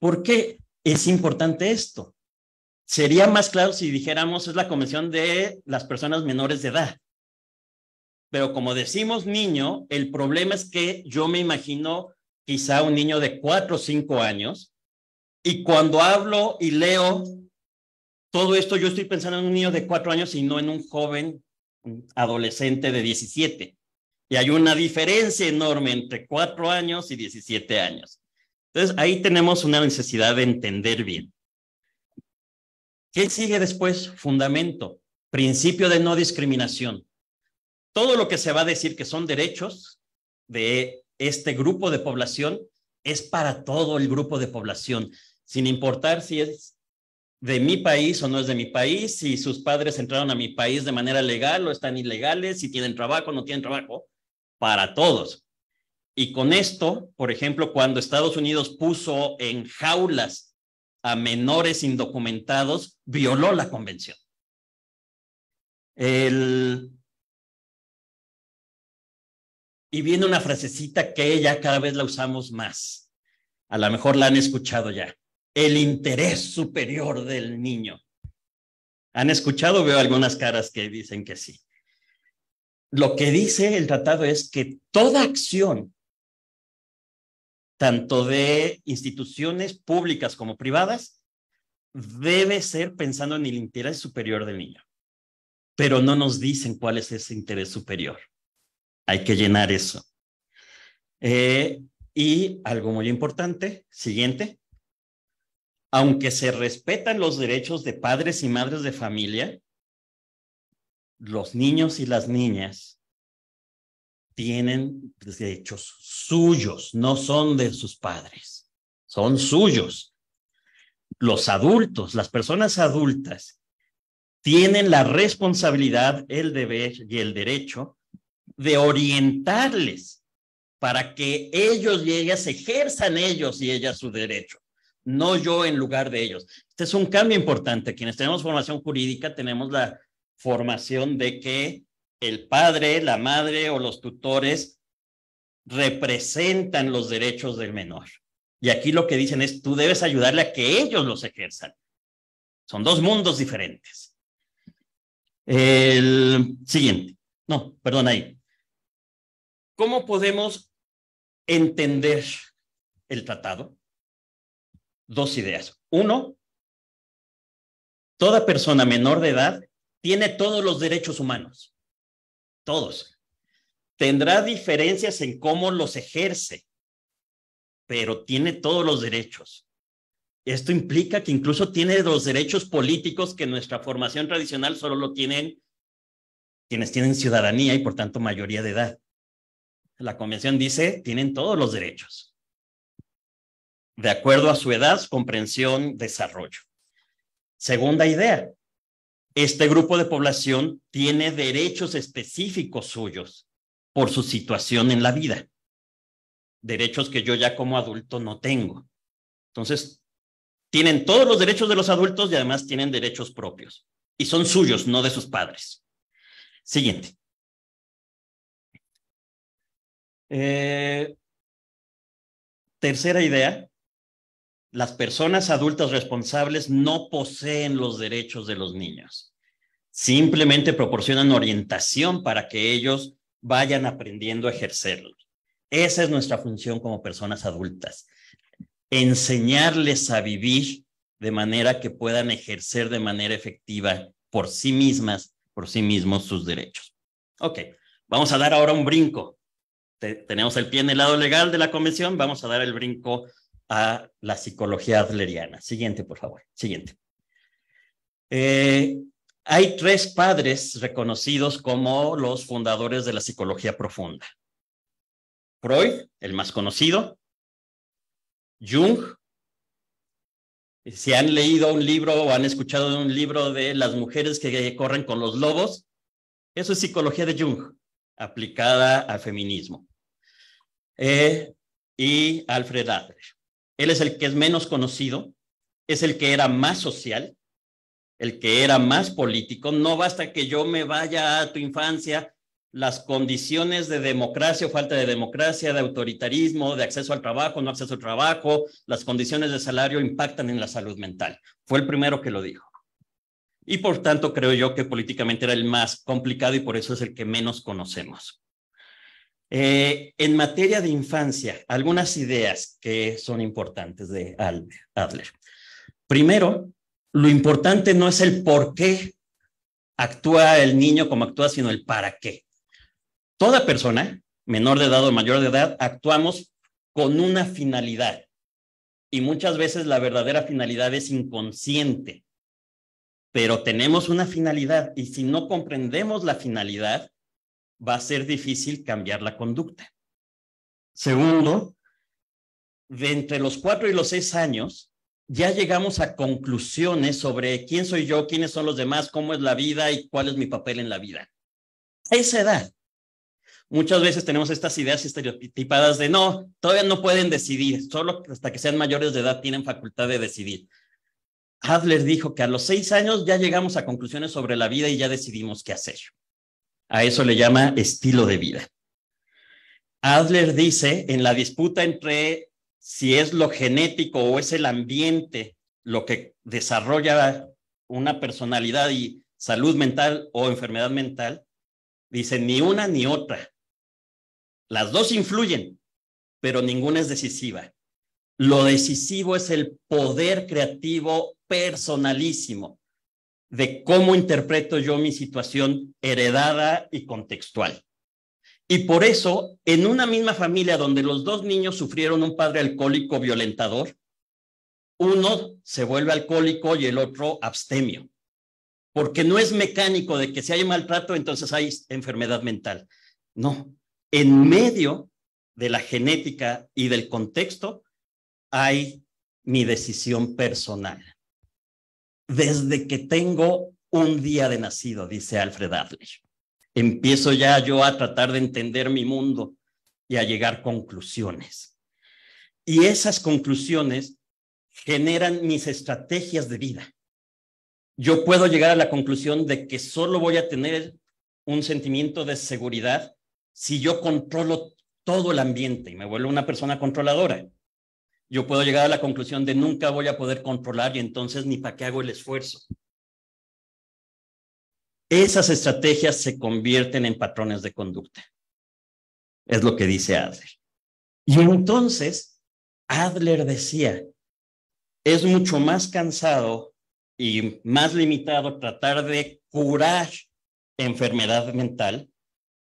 ¿Por qué es importante esto? Sería más claro si dijéramos es la convención de las personas menores de edad. Pero como decimos niño, el problema es que yo me imagino quizá un niño de 4 o 5 años, y cuando hablo y leo todo esto, yo estoy pensando en un niño de 4 años y no en un joven un adolescente de 17. Y hay una diferencia enorme entre 4 años y 17 años. Entonces, ahí tenemos una necesidad de entender bien. ¿Qué sigue después? Fundamento, principio de no discriminación. Todo lo que se va a decir que son derechos de este grupo de población es para todo el grupo de población, sin importar si es de mi país o no es de mi país, si sus padres entraron a mi país de manera legal o están ilegales, si tienen trabajo o no tienen trabajo, para todos. Y con esto, por ejemplo, cuando Estados Unidos puso en jaulas a menores indocumentados, violó la convención. Y viene una frasecita que ya cada vez la usamos más. A lo mejor la han escuchado ya. El interés superior del niño. ¿Han escuchado? Veo algunas caras que dicen que sí. Lo que dice el tratado es que toda acción, tanto de instituciones públicas como privadas, debe ser pensando en el interés superior del niño. Pero no nos dicen cuál es ese interés superior. Hay que llenar eso. Y algo muy importante, siguiente. Aunque se respetan los derechos de padres y madres de familia, los niños y las niñas tienen derechos suyos, no son de sus padres, son suyos. Los adultos, las personas adultas, tienen la responsabilidad, el deber y el derecho de orientarles para que ellos y ellas ejerzan ellos y ellas su derecho, no yo en lugar de ellos. Este es un cambio importante. Quienes tenemos formación jurídica tenemos la formación de que el padre, la madre o los tutores representan los derechos del menor. Y aquí lo que dicen es, tú debes ayudarle a que ellos los ejerzan. Son dos mundos diferentes. El siguiente. No, perdón, ahí. ¿Cómo podemos entender el tratado? Dos ideas. Uno, toda persona menor de edad tiene todos los derechos humanos. Todos. Tendrá diferencias en cómo los ejerce, pero tiene todos los derechos. Esto implica que incluso tiene los derechos políticos que en nuestra formación tradicional solo lo tienen quienes tienen ciudadanía y por tanto mayoría de edad. La convención dice, tienen todos los derechos, de acuerdo a su edad, comprensión, desarrollo. Segunda idea, este grupo de población tiene derechos específicos suyos por su situación en la vida. Derechos que yo ya como adulto no tengo. Entonces, tienen todos los derechos de los adultos y además tienen derechos propios. Y son suyos, no de sus padres. Siguiente. Tercera idea. Las personas adultas responsables no poseen los derechos de los niños. Simplemente proporcionan orientación para que ellos vayan aprendiendo a ejercerlos. Esa es nuestra función como personas adultas. Enseñarles a vivir de manera que puedan ejercer de manera efectiva por sí mismas, por sí mismos sus derechos. Ok, vamos a dar ahora un brinco. Tenemos el pie en el lado legal de la convención, vamos a dar el brinco a la psicología adleriana. Siguiente, por favor. Siguiente. Hay tres padres reconocidos como los fundadores de la psicología profunda. Freud, el más conocido. Jung. Si han leído un libro o han escuchado un libro de las mujeres que corren con los lobos, eso es psicología de Jung, aplicada al feminismo. Y Alfred Adler. Él es el que es menos conocido, es el que era más social, el que era más político. No basta que yo me vaya a tu infancia las condiciones de democracia o falta de democracia, de autoritarismo, de acceso al trabajo, no acceso al trabajo, las condiciones de salario impactan en la salud mental. Fue el primero que lo dijo. Y por tanto creo yo que políticamente era el más complicado y por eso es el que menos conocemos. En materia de infancia, algunas ideas que son importantes de Adler. Primero, lo importante no es el por qué actúa el niño como actúa, sino el para qué. Toda persona, menor de edad o mayor de edad, actuamos con una finalidad. Y muchas veces la verdadera finalidad es inconsciente. Pero tenemos una finalidad y si no comprendemos la finalidad, va a ser difícil cambiar la conducta. Segundo, de entre los 4 y los 6 años, ya llegamos a conclusiones sobre quién soy yo, quiénes son los demás, cómo es la vida y cuál es mi papel en la vida. A esa edad, muchas veces tenemos estas ideas estereotipadas de no, todavía no pueden decidir, solo hasta que sean mayores de edad tienen facultad de decidir. Adler dijo que a los 6 años ya llegamos a conclusiones sobre la vida y ya decidimos qué hacer. A eso le llama estilo de vida. Adler dice, en la disputa entre si es lo genético o es el ambiente lo que desarrolla una personalidad y salud mental o enfermedad mental, dice ni una ni otra. Las dos influyen, pero ninguna es decisiva. Lo decisivo es el poder creativo personalísimo de cómo interpreto yo mi situación heredada y contextual. Y por eso, en una misma familia donde los dos niños sufrieron un padre alcohólico violentador, uno se vuelve alcohólico y el otro abstemio. Porque no es mecánico de que si hay maltrato, entonces hay enfermedad mental. No, en medio de la genética y del contexto hay mi decisión personal. Desde que tengo un día de nacido, dice Alfred Adler, empiezo ya yo a tratar de entender mi mundo y a llegar a conclusiones. Y esas conclusiones generan mis estrategias de vida. Yo puedo llegar a la conclusión de que solo voy a tener un sentimiento de seguridad si yo controlo todo el ambiente y me vuelvo una persona controladora. Yo puedo llegar a la conclusión de nunca voy a poder controlar y entonces ni para qué hago el esfuerzo. Esas estrategias se convierten en patrones de conducta. Es lo que dice Adler. Y entonces Adler decía, es mucho más cansado y más limitado tratar de curar enfermedad mental.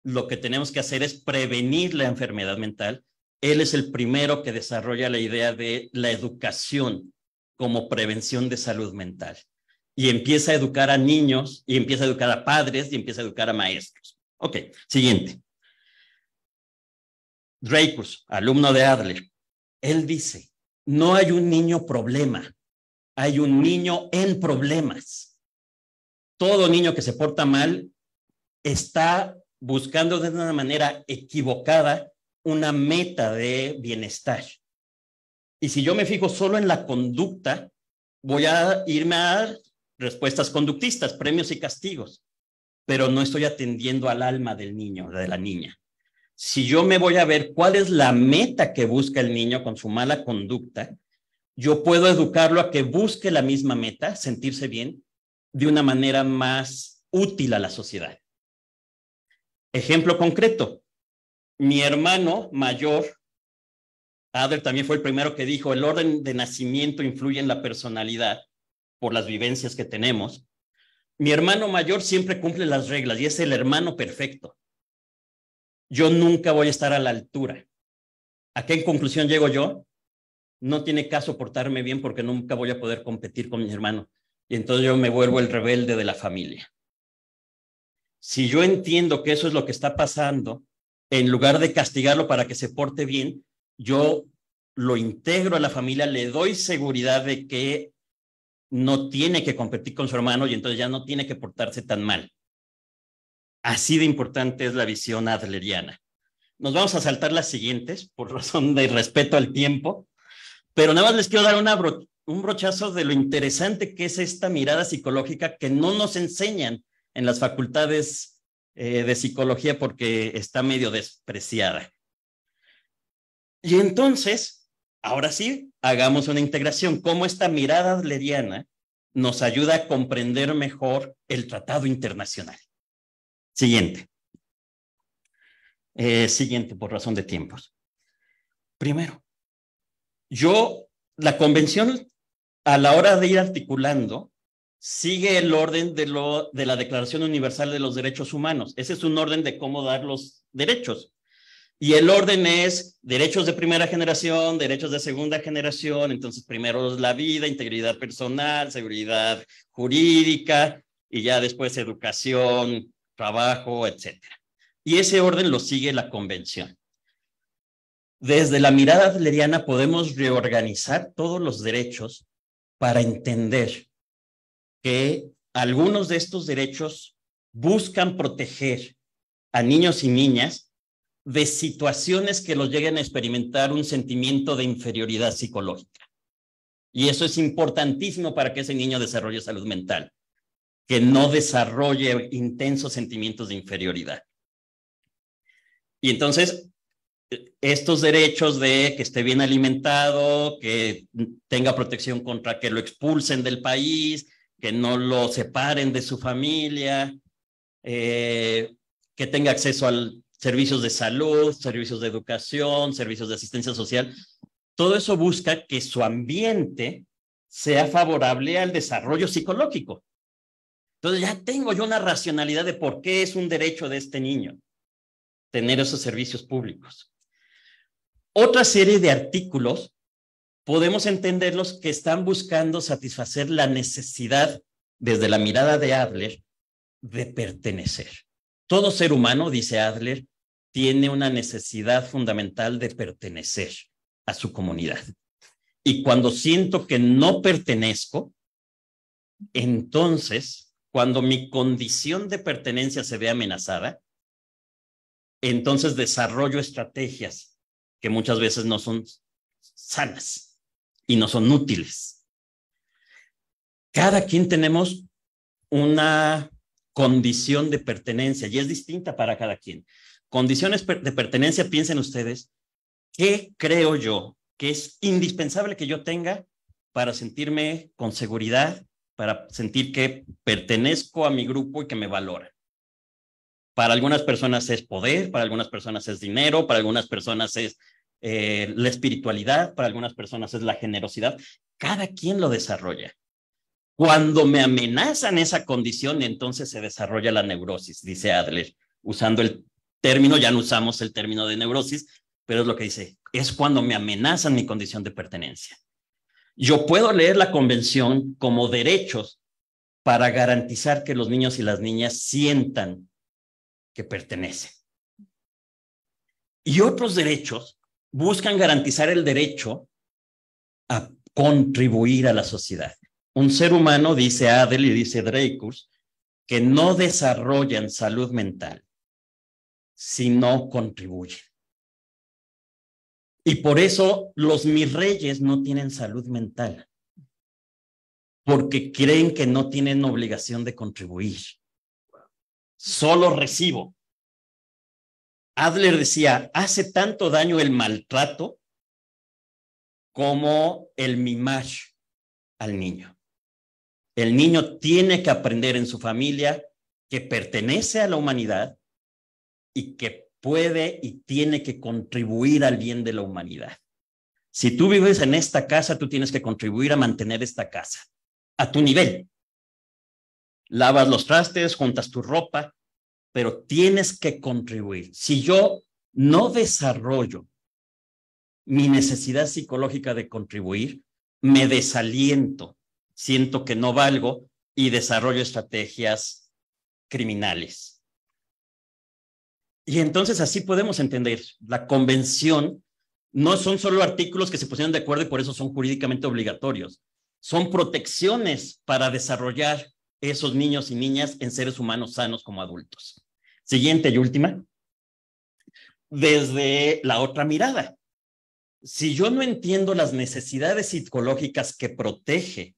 Lo que tenemos que hacer es prevenir la enfermedad mental. Él es el primero que desarrolla la idea de la educación como prevención de salud mental. Y empieza a educar a niños, y empieza a educar a padres, y empieza a educar a maestros. Ok, siguiente. Dreyfus, alumno de Adler, él dice, no hay un niño problema, hay un niño en problemas. Todo niño que se porta mal está buscando de una manera equivocada una meta de bienestar. Y si yo me fijo solo en la conducta, voy a irme a respuestas conductistas, premios y castigos, pero no estoy atendiendo al alma del niño, de la niña. Si yo me voy a ver cuál es la meta que busca el niño con su mala conducta, yo puedo educarlo a que busque la misma meta, sentirse bien, de una manera más útil a la sociedad. Ejemplo concreto, mi hermano mayor, Adler también fue el primero que dijo, el orden de nacimiento influye en la personalidad por las vivencias que tenemos. Mi hermano mayor siempre cumple las reglas y es el hermano perfecto. Yo nunca voy a estar a la altura. ¿A qué conclusión llego yo? No tiene caso portarme bien porque nunca voy a poder competir con mi hermano. Y entonces yo me vuelvo el rebelde de la familia. Si yo entiendo que eso es lo que está pasando, en lugar de castigarlo para que se porte bien, yo lo integro a la familia, le doy seguridad de que no tiene que competir con su hermano y entonces ya no tiene que portarse tan mal. Así de importante es la visión adleriana. Nos vamos a saltar las siguientes por razón de respeto al tiempo, pero nada más les quiero dar un brochazo de lo interesante que es esta mirada psicológica que no nos enseñan en las facultades de psicología porque está medio despreciada. Y entonces, ahora sí, hagamos una integración. ¿Cómo esta mirada adleriana nos ayuda a comprender mejor el tratado internacional? Siguiente. Siguiente, por razón de tiempos. Primero, la convención, a la hora de ir articulando, sigue el orden de la Declaración Universal de los Derechos Humanos. Ese es un orden de cómo dar los derechos. Y el orden es derechos de primera generación, derechos de segunda generación. Entonces, primero es la vida, integridad personal, seguridad jurídica, y ya después educación, trabajo, etcétera. Y ese orden lo sigue la convención. Desde la mirada adleriana podemos reorganizar todos los derechos para entender que algunos de estos derechos buscan proteger a niños y niñas de situaciones que los lleguen a experimentar un sentimiento de inferioridad psicológica. Y eso es importantísimo para que ese niño desarrolle salud mental, que no desarrolle intensos sentimientos de inferioridad. Y entonces, estos derechos de que esté bien alimentado, que tenga protección contra que lo expulsen del país, que no lo separen de su familia, que tenga acceso a servicios de salud, servicios de educación, servicios de asistencia social. Todo eso busca que su ambiente sea favorable al desarrollo psicológico. Entonces ya tengo yo una racionalidad de por qué es un derecho de este niño tener esos servicios públicos. Otra serie de artículos podemos entenderlos que están buscando satisfacer la necesidad, desde la mirada de Adler, de pertenecer. Todo ser humano, dice Adler, tiene una necesidad fundamental de pertenecer a su comunidad. Y cuando siento que no pertenezco, entonces, cuando mi condición de pertenencia se ve amenazada, entonces desarrollo estrategias que muchas veces no son sanas y no son útiles. Cada quien tenemos una condición de pertenencia y es distinta para cada quien. Condiciones de pertenencia, piensen ustedes, ¿qué creo yo que es indispensable que yo tenga para sentirme con seguridad, para sentir que pertenezco a mi grupo y que me valoran? Para algunas personas es poder, para algunas personas es dinero, para algunas personas es la espiritualidad, para algunas personas es la generosidad. Cada quien lo desarrolla. Cuando me amenazan esa condición, entonces se desarrolla la neurosis, dice Adler, usando el término, ya no usamos el término de neurosis, pero es lo que dice, es cuando me amenazan mi condición de pertenencia. Yo puedo leer la convención como derechos para garantizar que los niños y las niñas sientan que pertenecen. Y otros derechos buscan garantizar el derecho a contribuir a la sociedad. Un ser humano, dice Adler y dice Dreykus, que no desarrollan salud mental si no contribuyen. Y por eso los mis reyes no tienen salud mental, porque creen que no tienen obligación de contribuir. Solo recibo. Adler decía, hace tanto daño el maltrato como el mimar al niño. El niño tiene que aprender en su familia que pertenece a la humanidad y que puede y tiene que contribuir al bien de la humanidad. Si tú vives en esta casa, tú tienes que contribuir a mantener esta casa a tu nivel. Lavas los trastes, juntas tu ropa, pero tienes que contribuir. Si yo no desarrollo mi necesidad psicológica de contribuir, me desaliento, siento que no valgo y desarrollo estrategias criminales. Y entonces así podemos entender, la convención no son solo artículos que se pusieron de acuerdo y por eso son jurídicamente obligatorios, son protecciones para desarrollar esos niños y niñas en seres humanos sanos como adultos. Siguiente y última, desde la otra mirada. Si yo no entiendo las necesidades psicológicas que protege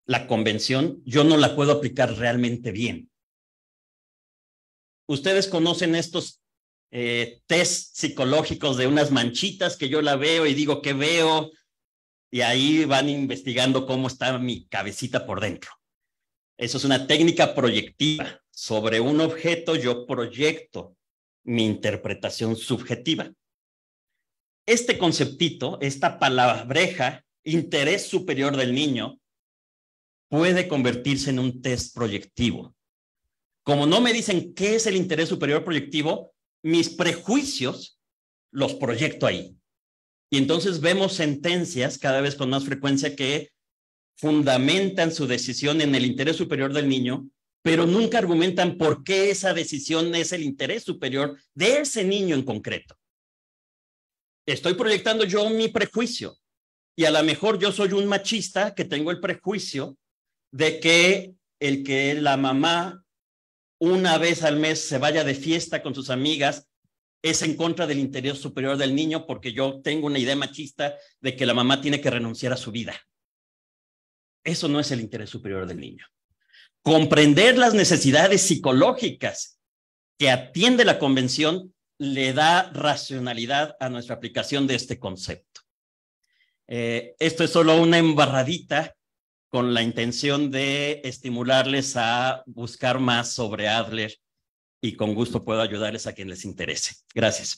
la convención, yo no la puedo aplicar realmente bien. Ustedes conocen estos test psicológicos de unas manchitas que yo la veo y digo, ¿qué veo? Y ahí van investigando cómo está mi cabecita por dentro. Eso es una técnica proyectiva. Sobre un objeto yo proyecto mi interpretación subjetiva. Este conceptito, esta palabreja, interés superior del niño, puede convertirse en un test proyectivo. Como no me dicen qué es el interés superior proyectivo, mis prejuicios los proyecto ahí. Y entonces vemos sentencias cada vez con más frecuencia que fundamentan su decisión en el interés superior del niño, pero nunca argumentan por qué esa decisión es el interés superior de ese niño en concreto. Estoy proyectando yo mi prejuicio y a lo mejor yo soy un machista que tengo el prejuicio de que el que la mamá una vez al mes se vaya de fiesta con sus amigas es en contra del interés superior del niño porque yo tengo una idea machista de que la mamá tiene que renunciar a su vida. Eso no es el interés superior del niño. Comprender las necesidades psicológicas que atiende la convención le da racionalidad a nuestra aplicación de este concepto. Esto es solo una embarradita con la intención de estimularles a buscar más sobre Adler y con gusto puedo ayudarles a quien les interese. Gracias.